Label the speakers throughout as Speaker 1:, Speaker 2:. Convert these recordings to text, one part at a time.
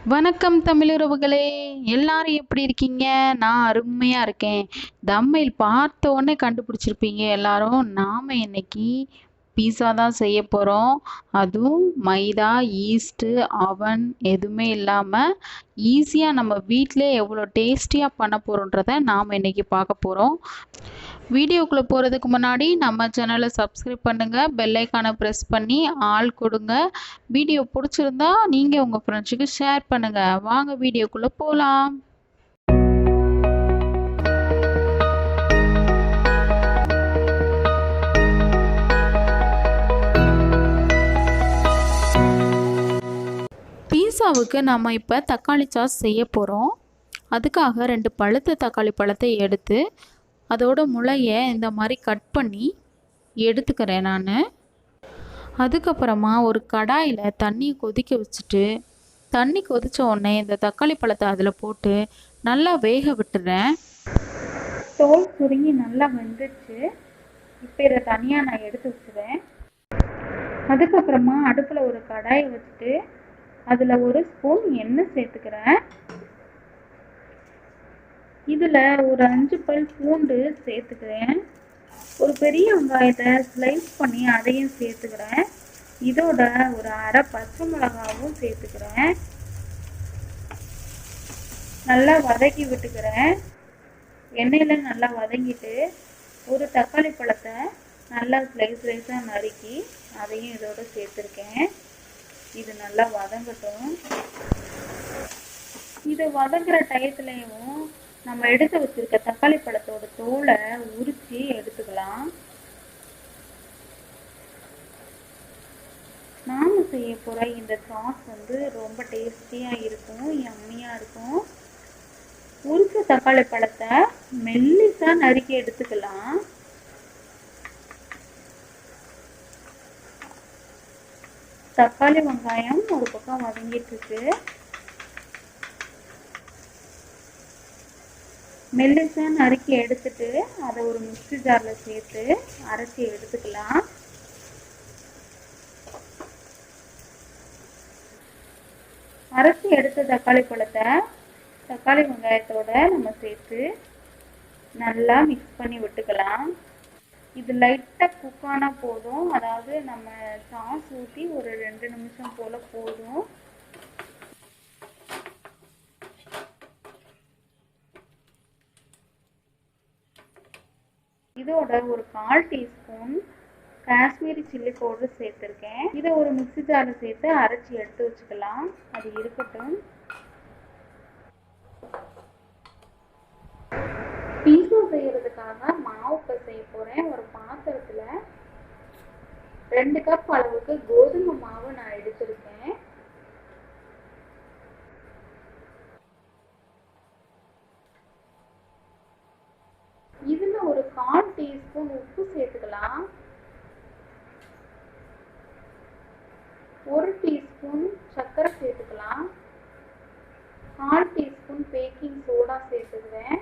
Speaker 1: வணக்கம் தமிழுறவுகளே, எல்லாரும் எப்படி இருக்கீங்க? நான் அருமையா இருக்கேன். தம்மையில் பார்த்த உடனே கண்டுபிடிச்சிருப்பீங்க எல்லாரும். நாம இன்னைக்கு பீஸா தான் செய்ய போறோம். அதுவும் மைதா, ஈஸ்ட்டு, அவன் எதுவுமே இல்லாம ஈஸியாக நம்ம வீட்டிலே எவ்வளோ டேஸ்டியாக பண்ண போகிறோன்றத நாம் இன்னைக்கு பார்க்க போகிறோம். வீடியோக்குள்ளே போகிறதுக்கு முன்னாடி நம்ம சேனலை சப்ஸ்கிரைப் பண்ணுங்கள், பெல்லைக்கானை ப்ரெஸ் பண்ணி ஆல் கொடுங்க. வீடியோ பிடிச்சிருந்தா நீங்கள் உங்கள் ஃப்ரெண்ட்ஸுக்கு ஷேர் பண்ணுங்கள். வாங்க வீடியோக்குள்ளே போகலாம். பீஸாவுக்கு நம்ம இப்போ தக்காளி சாஸ் செய்ய போகிறோம். அதுக்காக 2 பழுத்த தக்காளி பழத்தை எடுத்து அதோட முளையை இந்த மாதிரி கட் பண்ணி எடுத்துக்கிறேன் நான். அதுக்கப்புறமா ஒரு கடாயில் தண்ணியை கொதிக்க வச்சுட்டு, தண்ணி கொதித்த உடனே இந்த தக்காளி பழத்தை அதில் போட்டு நல்லா வேக விட்டுறேன். தோல் சுருங்கி நல்லா வெந்துச்சு. இப்போ இதை தனியாக நான் எடுத்து வச்சுருவேன். அதுக்கப்புறமா அடுப்பில் ஒரு கடாயை வச்சுட்டு அதில் ஒரு ஸ்பூன் எண்ணெய் சேர்த்துக்கிறேன். இதில் ஒரு 5 பல் பூண்டு சேர்த்துக்கிறேன். ஒரு பெரிய வெங்காயத்தை ஸ்லைஸ் பண்ணி அதையும் சேர்த்துக்கிறேன். இதோட ஒரு அரை பச்சை மிளகாவும் சேர்த்துக்கிறேன். நல்லா வதக்கி விட்டுக்கிறேன். எண்ணெயில் நல்லா வதங்கிட்டு ஒரு தக்காளி பழத்தை நல்லா ஸ்லைஸாக நறுக்கி அதையும் இதோட சேர்த்துருக்கேன். இது நல்லா வதங்கட்டும். இது வதங்குற டயத்துலையும் நம்ம எடுத்து வச்சிருக்க தக்காளி பழத்தோட தோலை உரிச்சு எடுத்துக்கலாம். நாம செய்ய போற இந்த சாஸ் ரொம்ப டேஸ்டியா இருக்கும், யம்மியா இருக்கும். உரிச்ச தக்காளி பழத்தை மெல்லிசா நறுக்கி எடுத்துக்கலாம். தக்காளி வெங்காயம் ஒரு பக்கம் வதங்கிட்டு இருக்கு. மெல்லிசா நறுக்கி எடுத்துட்டு அதை ஒரு மிக்ஸி ஜாரில் சேர்த்து அரைச்சி எடுத்துக்கலாம். அரைச்சி எடுத்த தக்காளி பழத்தை தக்காளி வெங்காயத்தோட நம்ம சேர்த்து நல்லா மிக்ஸ் பண்ணி விட்டுக்கலாம். இது லைட்டாக குக் ஆனால் போதும். அதாவது நம்ம சாஸ் ஊற்றி ஒரு 2 நிமிஷம் போல் போதும். இதோட ஒரு 1/4 டீஸ்பூன் காஷ்மீரி சில்லி பவுடர் சேர்த்துருக்கேன். இதை ஒரு மிக்ஸி ஜாரில் சேர்த்து அரைச்சி எடுத்து வச்சுக்கலாம். அது இருக்கட்டும். பீஸா செய்யறதுக்காக மாவு பிசைய போறேன். ஒரு பாத்திரத்துல 2 கப் அளவுக்கு கோதுமை மாவு நான் எடுத்திருக்கேன். இதுல ஒரு 1/4 டீஸ்பூன் உப்பு சேர்த்துக்கலாம். 1 டீஸ்பூன் சர்க்கரை சேர்த்துக்கலாம். 1/4 டீஸ்பூன் பேக்கிங் சோடா சேர்த்துக்கிறேன்.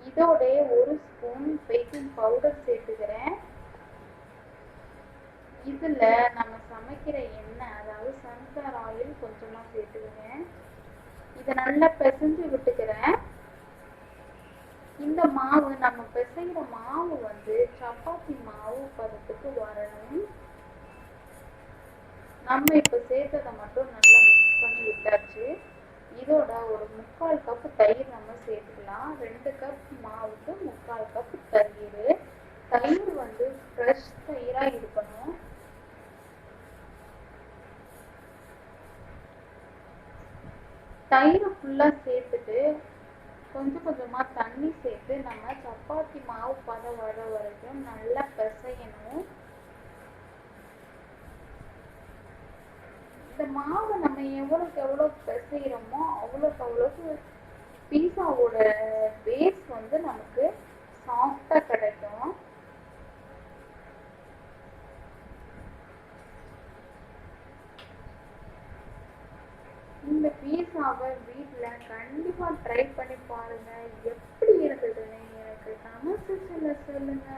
Speaker 1: இதோட 1 ஸ்பூன் பேக்கிங் பவுடர் சேர்த்துக்கிறேன். இதுல நம்ம சமைக்கிற எண்ணெய், அதாவது சன்ஃப்ளவர் ஆயில் கொஞ்சமா சேர்த்துக்கிறேன். இதை நல்லா பிசைஞ்சு விட்டுக்கிறேன். இந்த மாவு, நம்ம பிசைகிற மாவு சப்பாத்தி மாவு பதத்துக்கு வரணும். நம்ம இப்ப சேர்த்ததை மட்டும் நல்லா மிக்ஸ் பண்ணி விட்டாச்சு. இதோட ஒரு 3/4 கப் தயிர் நம்ம சேர்த்துக்கலாம். 2 கப் மாவுக்கு 3/4 கப் தயிர். தயிர் ஃப்ரெஷ் தயிரா இருக்கணும். தயிரை ஃபுல்லா சேர்த்துட்டு கொஞ்சம் கொஞ்சமா தண்ணி சேர்த்து நம்ம சப்பாத்தி மாவு பதம் வர வரைக்கும் நல்லா பிசையணும். இந்த மாவை நம்ம எவ்வளவுக்கு எவ்வளவு பிசைகிறோமோ அவ்வளவுக்கு பீஸாவோட பேஸ் நமக்கு சாஃப்டா கிடைக்கும். இந்த பீஸாவை வீட்டுல கண்டிப்பா ட்ரை பண்ணி பாருங்க. எப்படி இருந்ததுன்னு எனக்கு கமெண்ட் செக்ஷன்ல சொல்லுங்க.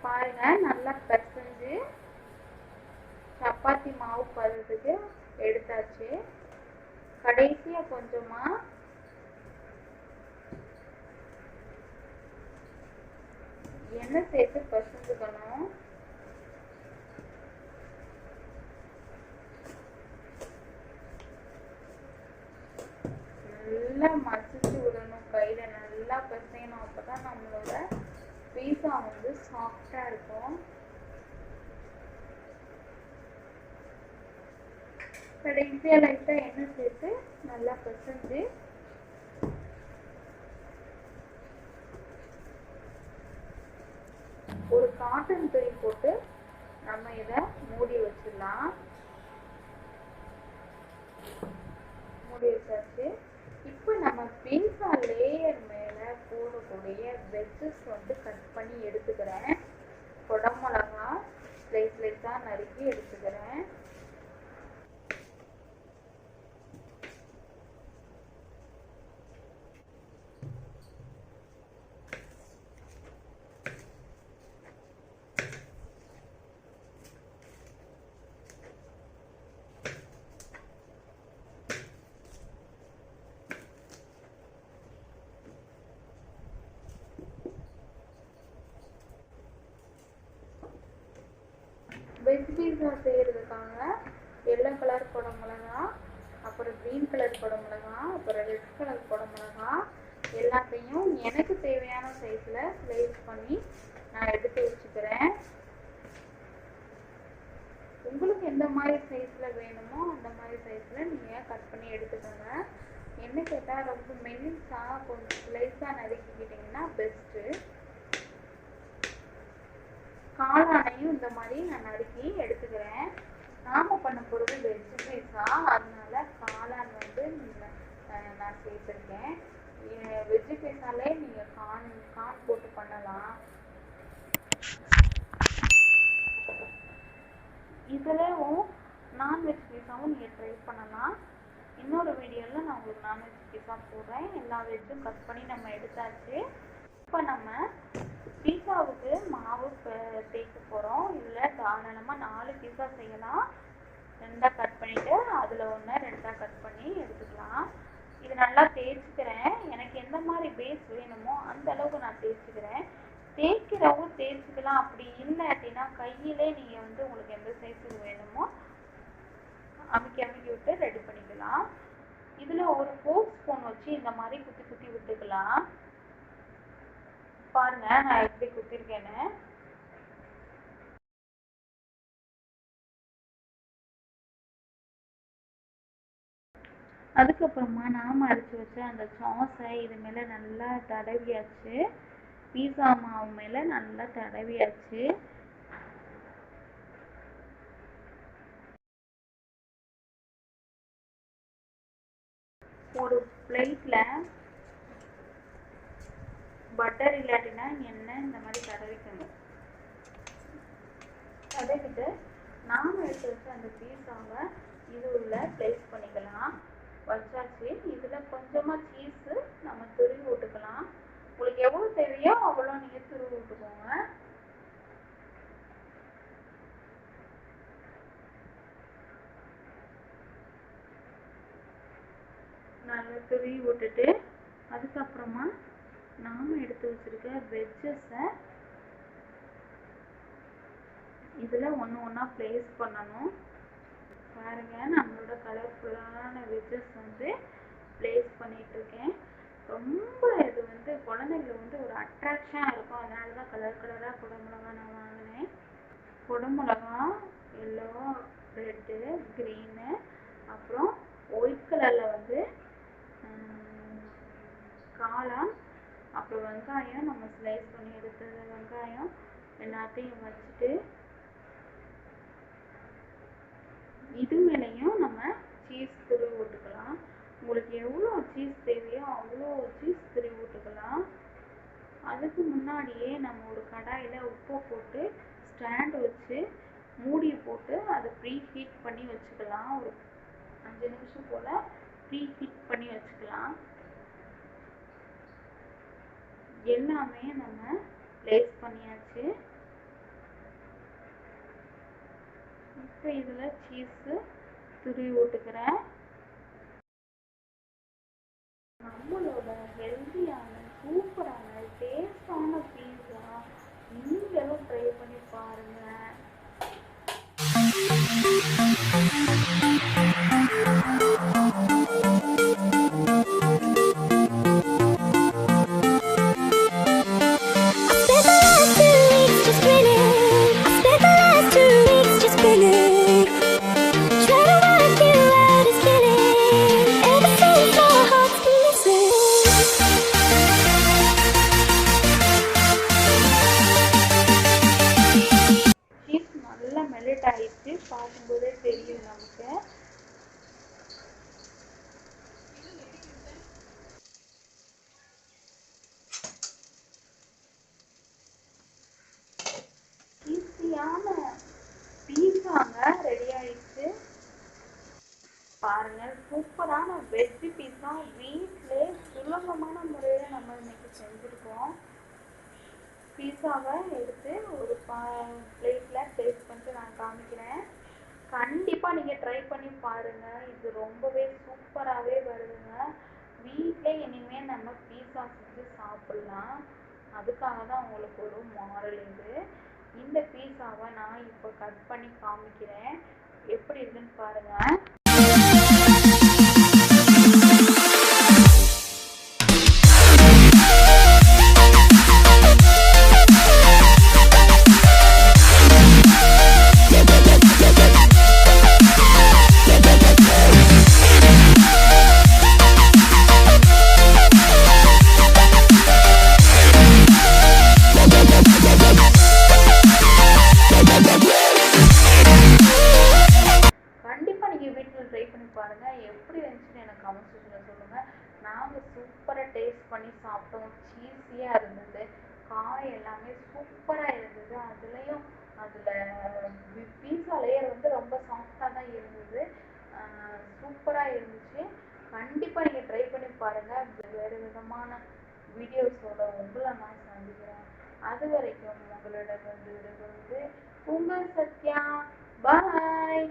Speaker 1: பாருங்க, நல்லா பிசைஞ்சு சப்பாத்தி மாவு பதத்துக்கு எடுத்தாச்சு. கடைசியா கொஞ்சமா எண்ணெய் சேர்த்து பசஞ்சுக்கணும். நல்லா மசிச்சு விடணும், கையில நல்லா பிசையணும். அப்பதான் நம்மளோட பீஸா வந்து சாஃப்டா இருக்கும். கடைசியா லைட்டா எண்ணெய் சேர்த்து நல்லா பிசைஞ்சு ஒரு காட்டன் துணி போட்டு நம்ம இதை மூடி வச்சிடலாம். மூடி வச்சாச்சு. இப்போ நம்ம பீஸா லேயர் மேல போடக்கூடிய வெஜ்ஜஸ் வந்து கட் பண்ணி எடுத்துக்கிறேன். குடமிளகா ஸ்லைஸ் ஸ்லைஸா நறுக்கி எடுத்துக்கிறேன். வெஜ் பீஸா செய்கிறதுக்காக எல்லோ கலர் குடமிளகா, அப்புறம் க்ரீன் கலர் குடமிளகா, அப்புறம் ரெட் கலர் குடமிளகா எல்லாத்தையும் எனக்கு தேவையான சைஸில் ஸ்லைஸ் பண்ணி நான் எடுத்து வச்சுக்கிறேன். உங்களுக்கு எந்த மாதிரி சைஸில் வேணுமோ அந்த மாதிரி சைஸில் நீங்கள் கட் பண்ணி எடுத்துக்கோங்க. என்ன கேட்டால் ரொம்ப மெலிசாக கொஞ்சம் ஸ்லைஸாக நறுக்கிக்கிட்டிங்கன்னா பெஸ்ட்டு. காளானையும் இந்த மாதிரி நான் நறுக்கி எடுத்துக்கிறேன். நாம பண்ண போகிறது வெஜ் பீஸா, அதனால காளான் வந்து நான் சேர்த்துருக்கேன். வெஜ் பீஸாலே நீங்கள் கார்ன் போட்டு பண்ணலாம். இதுலவும் நான்வெஜ் பீஸாவும் நீங்கள் ட்ரை பண்ணலாம். இன்னொரு வீடியோவில் நான் உங்களுக்கு நான்வெஜ் பீஸா போடுறேன். எல்லா வெஜ்ஜும் கட் பண்ணி நம்ம எடுத்தாச்சு. இப்போ நம்ம பீஸாவுக்கு மாவு தேய்க்க போகிறோம். இதில் தாராளமாக 4 பீஸா செய்யலாம். 2ஆக கட் பண்ணிவிட்டு அதில் 1 2ஆக கட் பண்ணி எடுத்துக்கலாம். இது நல்லா தேய்ச்சிக்கிறேன். எனக்கு எந்த மாதிரி பேஸ் வேணுமோ அந்த அளவுக்கு நான் தேய்ச்சிக்கிறேன். தேய்க்கிறவங்க தேய்ச்சிக்கலாம். அப்படி இல்லை அப்படின்னா கையிலே நீங்கள் வந்து உங்களுக்கு எந்த சைஸுக்கு வேணுமோ அமுக்கி விட்டு ரெடி பண்ணிக்கலாம். இதில் ஒரு ஃபோர்க் ஸ்பூன் வச்சு இந்த மாதிரி குத்தி குத்தி விட்டுக்கலாம். பாருங்க நான் எப்படி குத்திருக்கேன்னு. அதுக்கப்புறமா நாம அரைச்சி வச்ச அந்த சாஸை இது மேலே நல்லா தடவியாச்சு. பீஸா மாவு மேலே நல்லா தடவியாச்சு. ஒரு பிளேட்ல பட்டர் இல்லாட்டினா எண்ணெய் இந்த மாதிரி தடவிக்கணும். தடவிட்டு நாம எடுத்து வச்ச அந்த பீஸாவை இது உள்ள பிளேஸ் பண்ணிக்கலாம். வச்சாச்சு. இதில் கொஞ்சமாக சீஸு நம்ம துருவி விட்டுக்கலாம். உங்களுக்கு எவ்வளோ தேவையோ அவ்வளோ நீங்கள் துருவி விட்டுக்கோங்க. நல்லா துருவி விட்டுட்டு அதுக்கப்புறமா நாம் எடுத்து வச்சுருக்க வெஜ்ஜஸை இதில் ஒன்றா ப்ளேஸ் பண்ணணும். பாருங்க நம்மளோட கலர்ஃபுல்லான வெஜ்ஜஸ் வந்து ப்ளேஸ் பண்ணிகிட்ருக்கேன். ரொம்ப இது வந்து குழந்தைங்களுக்கு வந்து ஒரு அட்ராக்ஷனாக இருக்கும். அதனால தான் கலர் கலராக குடமிளகா நான் வாங்கினேன். குடமிளகா எல்லோ, ரெட்டு, க்ரீனு, அப்புறம் ஒயிட் கலரில் வந்து காளான், அப்புறம் வெங்காயம் நம்ம ஸ்லைஸ் பண்ணி எடுத்தது வெங்காயம் எல்லாத்தையும் வச்சுட்டு இது மேலேயும் நம்ம சீஸ் துருவி விட்டுக்கலாம். உங்களுக்கு எவ்வளோ சீஸ் தேவையோ அவ்வளோ சீஸ் துருவி விட்டுக்கலாம். அதுக்கு முன்னாடியே நம்ம ஒரு கடாயில் உப்பை போட்டு ஸ்டாண்ட் வச்சு மூடி போட்டு அதை ப்ரீ ஹீட் பண்ணி வச்சுக்கலாம். ஒரு 5 நிமிஷம் போல் ப்ரீ ஹீட் பண்ணி வச்சுக்கலாம். எல்லாமே நம்ம ப்ளேஸ் பண்ணியாச்சு. இப்போ இதில் சீஸு துருவி விட்டுக்கிறேன். நம்மளோட ஹெல்தியான சூப்பரான டேஸ்டான பீஸா நீங்களும் ட்ரை பண்ணி பாருங்க. நல்லா மெல்ட் ஆயிடுச்சு, பார்க்கும்போதே தெரியும் நமக்கு. ஈஸியான பீஸாங்க ரெடி ஆயிடுச்சு. பாருங்க, சூப்பரான வெஜ் பீஸா வீட்டிலே சுலபமான முறையில் நம்ம இன்னைக்கு செஞ்சுருக்கோம். பீஸாவை எடுத்து ஒரு பிளேட்டில் டேஸ்ட் பண்ணிட்டு நான் காமிக்கிறேன். கண்டிப்பாக நீங்கள் ட்ரை பண்ணி பாருங்கள். இது ரொம்பவே சூப்பராகவே வருதுங்க. வீட்டிலே இனிமேல் நம்ம பீஸா செஞ்சு சாப்பிட்லாம். அதுக்காக தான் உங்களுக்கு ஒரு மாடல் இது. இந்த பீஸாவை நான் இப்போ கட் பண்ணி காமிக்கிறேன், எப்படி இருக்குன்னு பாருங்கள். வீட்டில் ட்ரை பண்ணி பாருங்கள். எப்படி இருந்துச்சுன்னு எனக்கு கமெண்ட் செக்ஷனில் சொல்லுங்கள். நாங்கள் சூப்பராக டேஸ்ட் பண்ணி சாப்பிட்டோம். சீஸியாக இருந்தது, காய் எல்லாமே சூப்பராக இருந்தது. அதுலேயும் அதில் பீஸா லேயர் வந்து ரொம்ப சாஃப்டாக தான் இருந்தது, சூப்பராக இருந்துச்சு. கண்டிப்பாக நீங்கள் ட்ரை பண்ணி பாருங்கள். வேறு விதமான வீடியோஸோட உங்களை நான் சந்திக்கிறேன். அது வரைக்கும் உங்களிடம் வந்து உங்கள் சத்யா. பாய்.